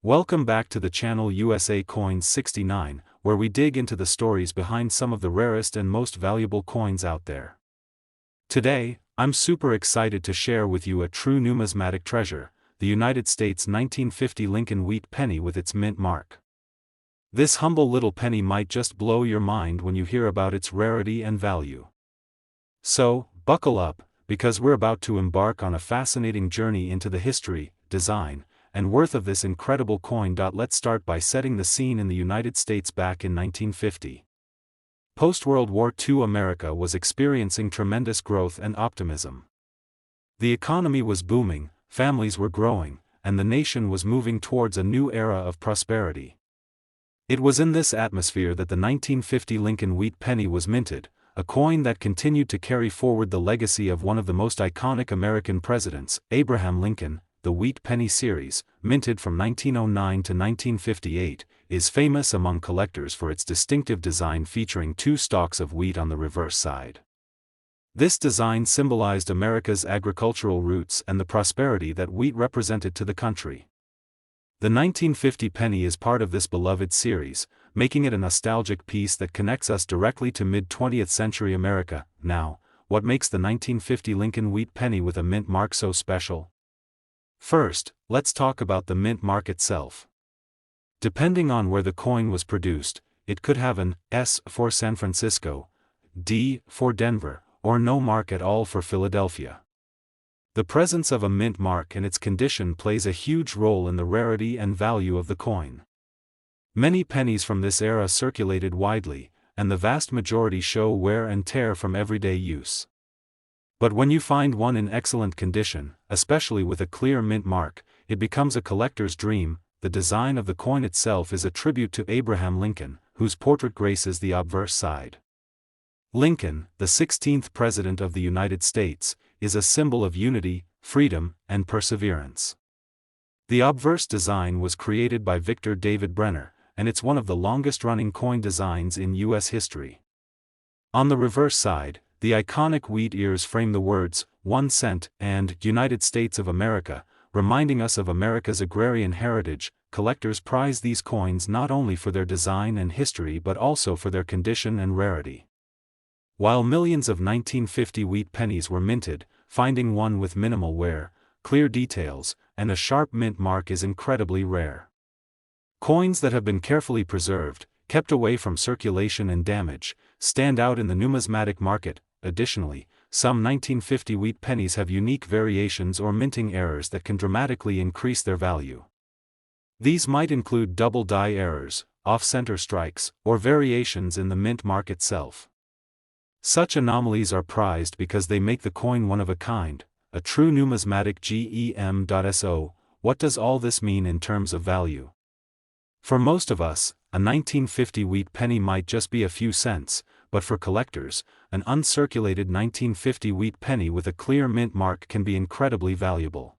Welcome back to the channel USA Coins 69, where we dig into the stories behind some of the rarest and most valuable coins out there. Today, I'm super excited to share with you a true numismatic treasure, the United States 1950 Lincoln Wheat penny with its mint mark. This humble little penny might just blow your mind when you hear about its rarity and value. So, buckle up, because we're about to embark on a fascinating journey into the history, design, and worth of this incredible coin. Let's start by setting the scene in the United States back in 1950. Post-World War II America was experiencing tremendous growth and optimism. The economy was booming, families were growing, and the nation was moving towards a new era of prosperity. It was in this atmosphere that the 1950 Lincoln Wheat penny was minted, a coin that continued to carry forward the legacy of one of the most iconic American presidents, Abraham Lincoln. The Wheat penny series, minted from 1909 to 1958, is famous among collectors for its distinctive design featuring two stalks of wheat on the reverse side. This design symbolized America's agricultural roots and the prosperity that wheat represented to the country. The 1950 penny is part of this beloved series, making it a nostalgic piece that connects us directly to mid-20th century America. Now, what makes the 1950 Lincoln Wheat penny with a mint mark so special? First, let's talk about the mint mark itself. Depending on where the coin was produced, it could have an S for San Francisco, D for Denver, or no mark at all for Philadelphia. The presence of a mint mark and its condition plays a huge role in the rarity and value of the coin. Many pennies from this era circulated widely, and the vast majority show wear and tear from everyday use. But when you find one in excellent condition, especially with a clear mint mark, it becomes a collector's dream. The design of the coin itself is a tribute to Abraham Lincoln, whose portrait graces the obverse side. Lincoln, the 16th President of the United States, is a symbol of unity, freedom, and perseverance. The obverse design was created by Victor David Brenner, and it's one of the longest-running coin designs in U.S. history. On the reverse side, the iconic wheat ears frame the words, 1 cent, and United States of America, reminding us of America's agrarian heritage. Collectors prize these coins not only for their design and history but also for their condition and rarity. While millions of 1950 wheat pennies were minted, finding one with minimal wear, clear details, and a sharp mint mark is incredibly rare. Coins that have been carefully preserved, kept away from circulation and damage, stand out in the numismatic market. Additionally, some 1950 wheat pennies have unique variations or minting errors that can dramatically increase their value. These might include double die errors, off-center strikes, or variations in the mint mark itself. Such anomalies are prized because they make the coin one of a kind, a true numismatic gem.so. What does all this mean in terms of value? For most of us, a 1950 wheat penny might just be a few cents, but for collectors, an uncirculated 1950 wheat penny with a clear mint mark can be incredibly valuable.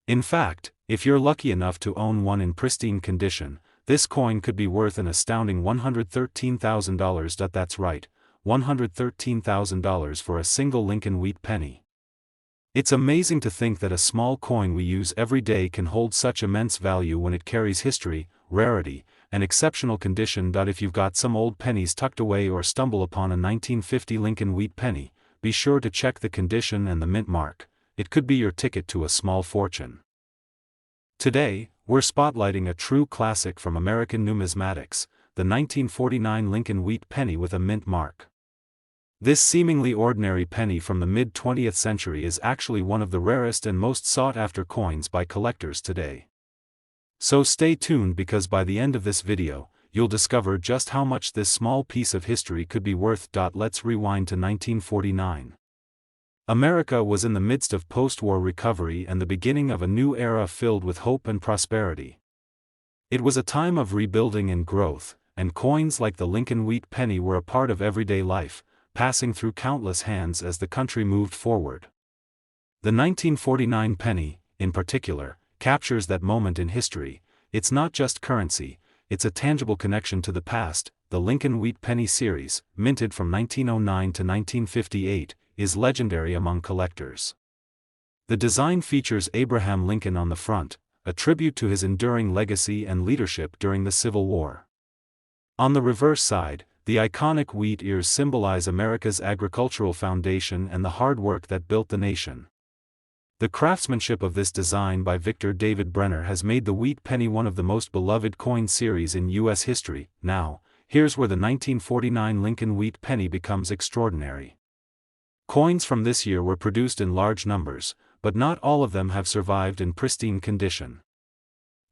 In fact, if you're lucky enough to own one in pristine condition, this coin could be worth an astounding $113,000. That's right, $113,000 for a single Lincoln Wheat penny. It's amazing to think that a small coin we use every day can hold such immense value when it carries history, rarity, and exceptional condition. If you've got some old pennies tucked away or stumble upon a 1950 Lincoln Wheat penny, be sure to check the condition and the mint mark. It could be your ticket to a small fortune. Today, we're spotlighting a true classic from American numismatics, the 1949 Lincoln Wheat penny with a mint mark. This seemingly ordinary penny from the mid-20th century is actually one of the rarest and most sought-after coins by collectors today. So stay tuned because by the end of this video, you'll discover just how much this small piece of history could be worth. Let's rewind to 1949. America was in the midst of post-war recovery and the beginning of a new era filled with hope and prosperity. It was a time of rebuilding and growth, and coins like the Lincoln Wheat penny were a part of everyday life, passing through countless hands as the country moved forward. The 1949 penny, in particular, captures that moment in history. It's not just currency, it's a tangible connection to the past. The Lincoln Wheat penny series, minted from 1909 to 1958, is legendary among collectors. The design features Abraham Lincoln on the front, a tribute to his enduring legacy and leadership during the Civil War. On the reverse side, the iconic wheat ears symbolize America's agricultural foundation and the hard work that built the nation. The craftsmanship of this design by Victor David Brenner has made the wheat penny one of the most beloved coin series in U.S. history. Now, here's where the 1949 Lincoln wheat penny becomes extraordinary. Coins from this year were produced in large numbers, but not all of them have survived in pristine condition.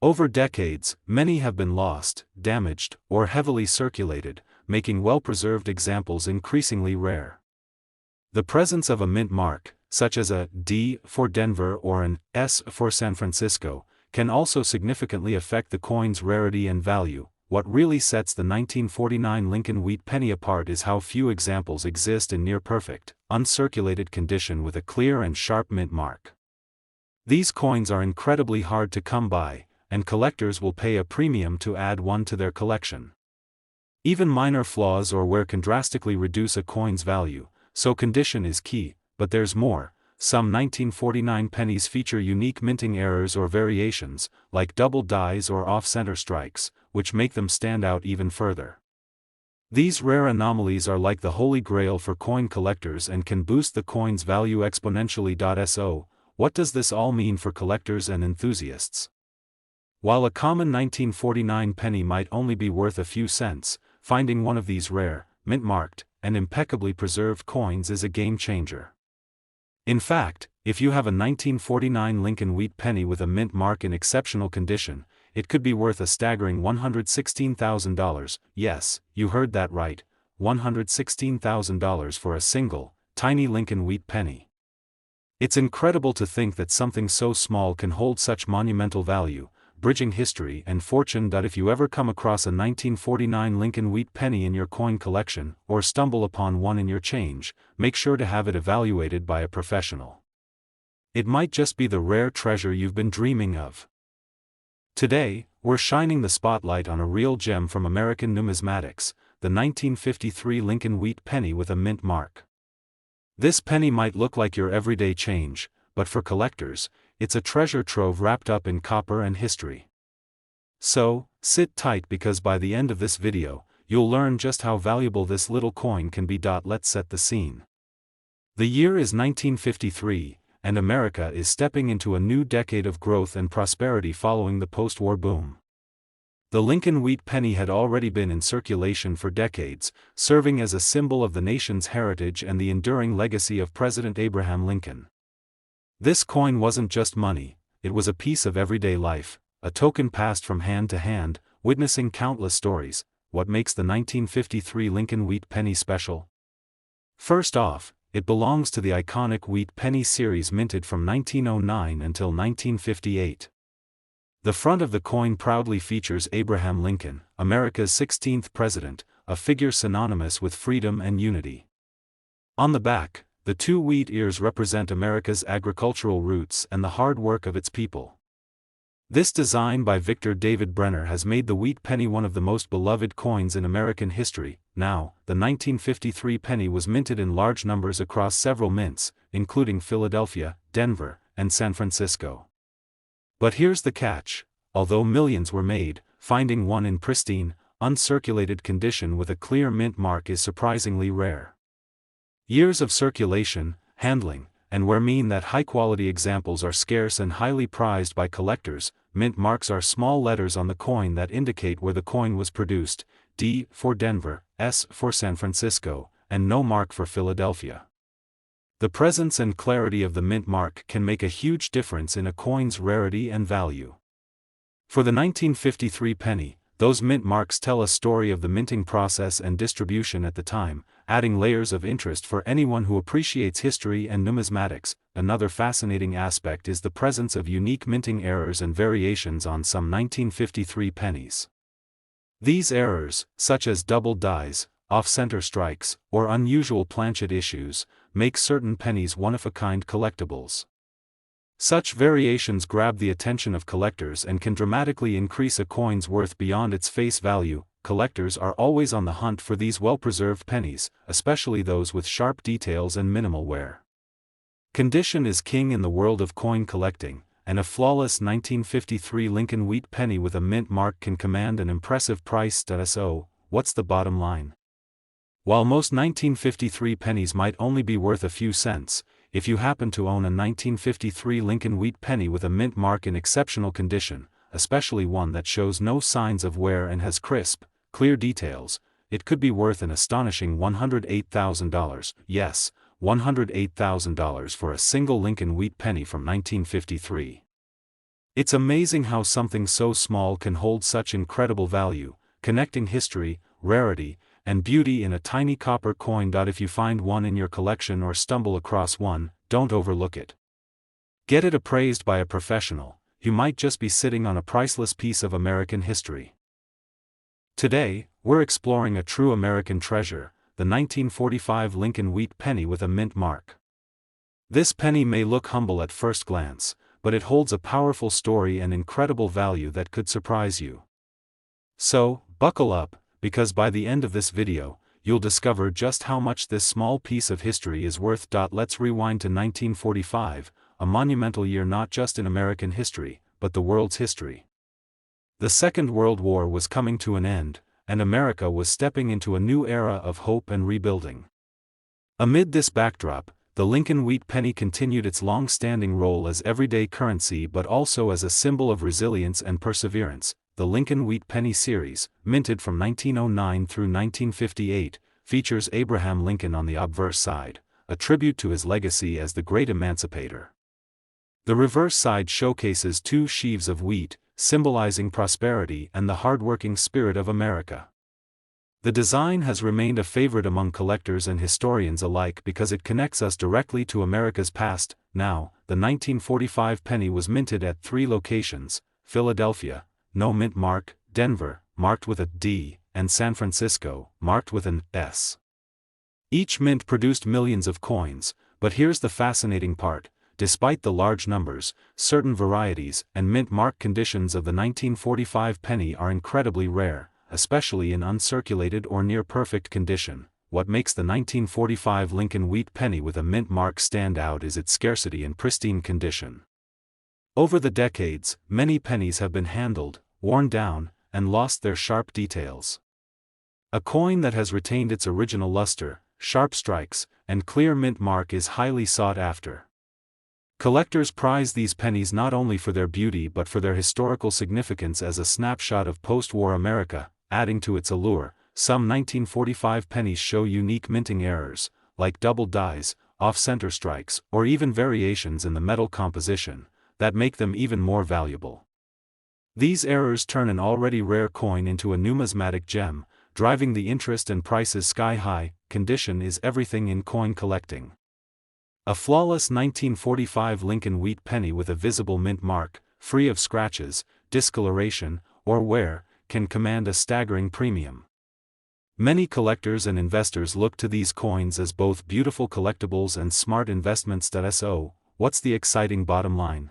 Over decades, many have been lost, damaged, or heavily circulated, making well-preserved examples increasingly rare. The presence of a mint mark, such as a D for Denver or an S for San Francisco, can also significantly affect the coin's rarity and value. What really sets the 1949 Lincoln wheat penny apart is how few examples exist in near-perfect, uncirculated condition with a clear and sharp mint mark. These coins are incredibly hard to come by, and collectors will pay a premium to add one to their collection. Even minor flaws or wear can drastically reduce a coin's value, so condition is key, but there's more. Some 1949 pennies feature unique minting errors or variations, like double dies or off-center strikes, which make them stand out even further. These rare anomalies are like the holy grail for coin collectors and can boost the coin's value exponentially. So, what does this all mean for collectors and enthusiasts? While a common 1949 penny might only be worth a few cents, finding one of these rare, mint-marked, and impeccably preserved coins is a game-changer. In fact, if you have a 1949 Lincoln wheat penny with a mint mark in exceptional condition, it could be worth a staggering $116,000. Yes, you heard that right, $116,000 for a single, tiny Lincoln wheat penny. It's incredible to think that something so small can hold such monumental value, bridging history and fortune. If you ever come across a 1949 Lincoln wheat penny in your coin collection, or stumble upon one in your change, make sure to have it evaluated by a professional. It might just be the rare treasure you've been dreaming of. Today, we're shining the spotlight on a real gem from American numismatics, the 1953 Lincoln wheat penny with a mint mark. This penny might look like your everyday change, but for collectors, it's a treasure trove wrapped up in copper and history. So, sit tight because by the end of this video, you'll learn just how valuable this little coin can be. Let's set the scene. The year is 1953, and America is stepping into a new decade of growth and prosperity following the post-war boom. The Lincoln wheat penny had already been in circulation for decades, serving as a symbol of the nation's heritage and the enduring legacy of President Abraham Lincoln. This coin wasn't just money, it was a piece of everyday life, a token passed from hand to hand, witnessing countless stories. What makes the 1953 Lincoln wheat penny special? First off, it belongs to the iconic wheat penny series minted from 1909 until 1958. The front of the coin proudly features Abraham Lincoln, America's 16th president, a figure synonymous with freedom and unity. On the back, the two wheat ears represent America's agricultural roots and the hard work of its people. This design by Victor David Brenner has made the wheat penny one of the most beloved coins in American history. Now, the 1953 penny was minted in large numbers across several mints, including Philadelphia, Denver, and San Francisco. But here's the catch: although millions were made, finding one in pristine, uncirculated condition with a clear mint mark is surprisingly rare. Years of circulation, handling, and wear mean that high-quality examples are scarce and highly prized by collectors. Mint marks are small letters on the coin that indicate where the coin was produced, D for Denver, S for San Francisco, and no mark for Philadelphia. The presence and clarity of the mint mark can make a huge difference in a coin's rarity and value. For the 1953 penny, those mint marks tell a story of the minting process and distribution at the time, adding layers of interest for anyone who appreciates history and numismatics. Another fascinating aspect is the presence of unique minting errors and variations on some 1953 pennies. These errors, such as double dies, off-center strikes, or unusual planchet issues, make certain pennies one-of-a-kind collectibles. Such variations grab the attention of collectors and can dramatically increase a coin's worth beyond its face value. Collectors are always on the hunt for these well-preserved pennies, especially those with sharp details and minimal wear. Condition is king in the world of coin collecting, and a flawless 1953 Lincoln wheat penny with a mint mark can command an impressive price. So, what's the bottom line? While most 1953 pennies might only be worth a few cents, if you happen to own a 1953 Lincoln wheat penny with a mint mark in exceptional condition, especially one that shows no signs of wear and has crisp, clear details, it could be worth an astonishing $108,000. Yes, $108,000 for a single Lincoln wheat penny from 1953. It's amazing how something so small can hold such incredible value, connecting history, rarity, and beauty in a tiny copper coin. If you find one in your collection or stumble across one, don't overlook it. Get it appraised by a professional. You might just be sitting on a priceless piece of American history. Today, we're exploring a true American treasure, the 1945 Lincoln wheat penny with a mint mark. This penny may look humble at first glance, but it holds a powerful story and incredible value that could surprise you. So, buckle up, because by the end of this video, you'll discover just how much this small piece of history is worth. Let's rewind to 1945, a monumental year not just in American history, but the world's history. The Second World War was coming to an end, and America was stepping into a new era of hope and rebuilding. Amid this backdrop, the Lincoln wheat penny continued its long-standing role as everyday currency but also as a symbol of resilience and perseverance. The Lincoln wheat penny series, minted from 1909 through 1958, features Abraham Lincoln on the obverse side, a tribute to his legacy as the great emancipator. The reverse side showcases two sheaves of wheat, symbolizing prosperity and the hardworking spirit of America. The design has remained a favorite among collectors and historians alike because it connects us directly to America's past. Now, the 1945 penny was minted at 3 locations: Philadelphia, no mint mark; Denver, marked with a D; and San Francisco, marked with an S. Each mint produced millions of coins, but here's the fascinating part: despite the large numbers, certain varieties and mint mark conditions of the 1945 penny are incredibly rare, especially in uncirculated or near-perfect condition. What makes the 1945 Lincoln wheat penny with a mint mark stand out is its scarcity and pristine condition. Over the decades, many pennies have been handled, worn down, and lost their sharp details. A coin that has retained its original luster, sharp strikes, and clear mint mark is highly sought after. Collectors prize these pennies not only for their beauty but for their historical significance as a snapshot of post-war America. Adding to its allure, some 1945 pennies show unique minting errors, like double dies, off-center strikes, or even variations in the metal composition, that make them even more valuable. These errors turn an already rare coin into a numismatic gem, driving the interest and prices sky high. Condition is everything in coin collecting. A flawless 1945 Lincoln wheat penny with a visible mint mark, free of scratches, discoloration, or wear, can command a staggering premium. Many collectors and investors look to these coins as both beautiful collectibles and smart investments. So, what's the exciting bottom line?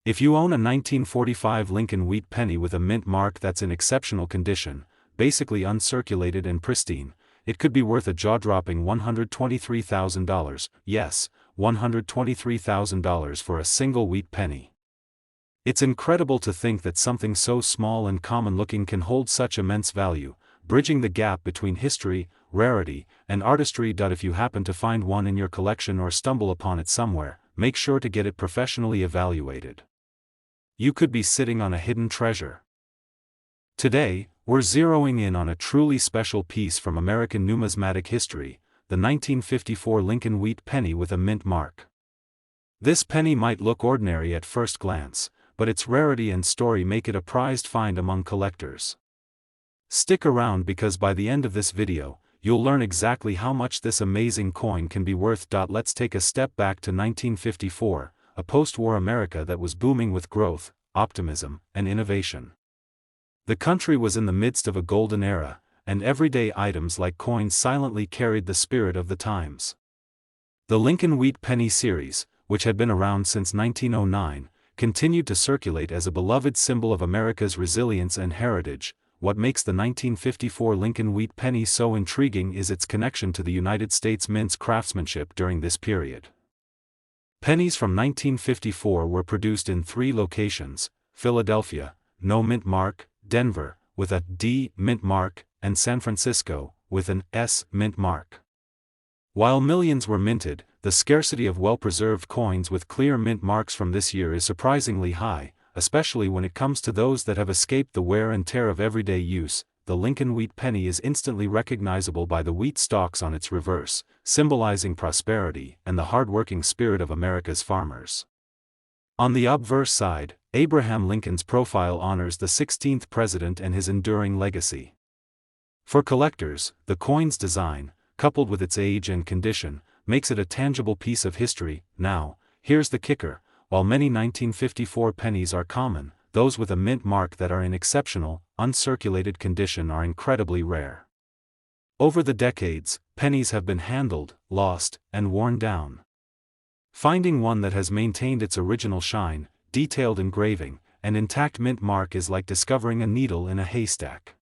If you own a 1945 Lincoln wheat penny with a mint mark that's in exceptional condition, basically uncirculated and pristine, it could be worth a jaw-dropping $123,000. Yes, $123,000 for a single wheat penny. It's incredible to think that something so small and common-looking can hold such immense value, bridging the gap between history, rarity, and artistry. If you happen to find one in your collection or stumble upon it somewhere, make sure to get it professionally evaluated. You could be sitting on a hidden treasure. Today, we're zeroing in on a truly special piece from American numismatic history, the 1954 Lincoln wheat penny with a mint mark. This penny might look ordinary at first glance, but its rarity and story make it a prized find among collectors. Stick around because by the end of this video, you'll learn exactly how much this amazing coin can be worth. Let's take a step back to 1954, a post-war America that was booming with growth, optimism, and innovation. The country was in the midst of a golden era, and everyday items like coins silently carried the spirit of the times. The Lincoln wheat penny series, which had been around since 1909, continued to circulate as a beloved symbol of America's resilience and heritage. What makes the 1954 Lincoln wheat penny so intriguing is its connection to the United States Mint's craftsmanship during this period. Pennies from 1954 were produced in 3 locations: Philadelphia, no mint mark; Denver, with a D mint mark; and San Francisco, with an S mint mark. While millions were minted, the scarcity of well-preserved coins with clear mint marks from this year is surprisingly high, especially when it comes to those that have escaped the wear and tear of everyday use. The Lincoln wheat penny is instantly recognizable by the wheat stalks on its reverse, symbolizing prosperity and the hard-working spirit of America's farmers. On the obverse side, Abraham Lincoln's profile honors the 16th president and his enduring legacy. For collectors, the coin's design, coupled with its age and condition, makes it a tangible piece of history. Now, here's the kicker: while many 1954 pennies are common, those with a mint mark that are in exceptional, uncirculated condition are incredibly rare. Over the decades, pennies have been handled, lost, and worn down. Finding one that has maintained its original shine, detailed engraving, and intact mint mark is like discovering a needle in a haystack.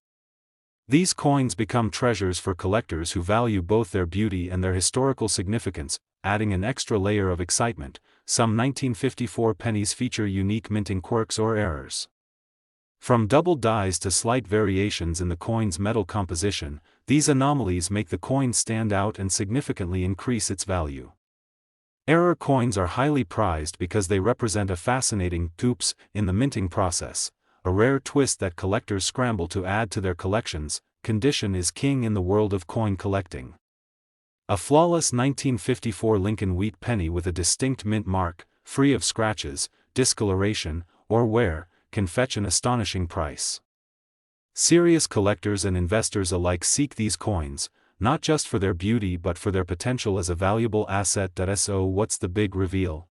These coins become treasures for collectors who value both their beauty and their historical significance, adding an extra layer of excitement. Some 1954 pennies feature unique minting quirks or errors. From double dies to slight variations in the coin's metal composition, these anomalies make the coin stand out and significantly increase its value. Error coins are highly prized because they represent a fascinating oops in the minting process, a rare twist that collectors scramble to add to their collections. Condition is king in the world of coin collecting. A flawless 1954 Lincoln wheat penny with a distinct mint mark, free of scratches, discoloration, or wear, can fetch an astonishing price. Serious collectors and investors alike seek these coins, not just for their beauty but for their potential as a valuable asset. So what's the big reveal?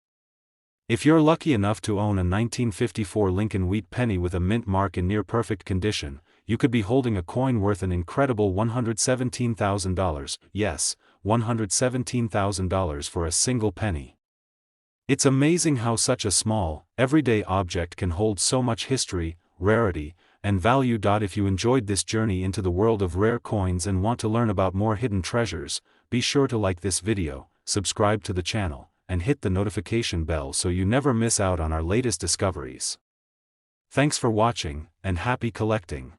If you're lucky enough to own a 1954 Lincoln wheat penny with a mint mark in near-perfect condition, you could be holding a coin worth an incredible $117,000, yes, $117,000 for a single penny. It's amazing how such a small, everyday object can hold so much history, rarity, and value. If you enjoyed this journey into the world of rare coins and want to learn about more hidden treasures, be sure to like this video, subscribe to the channel, and hit the notification bell so you never miss out on our latest discoveries. Thanks for watching, and happy collecting!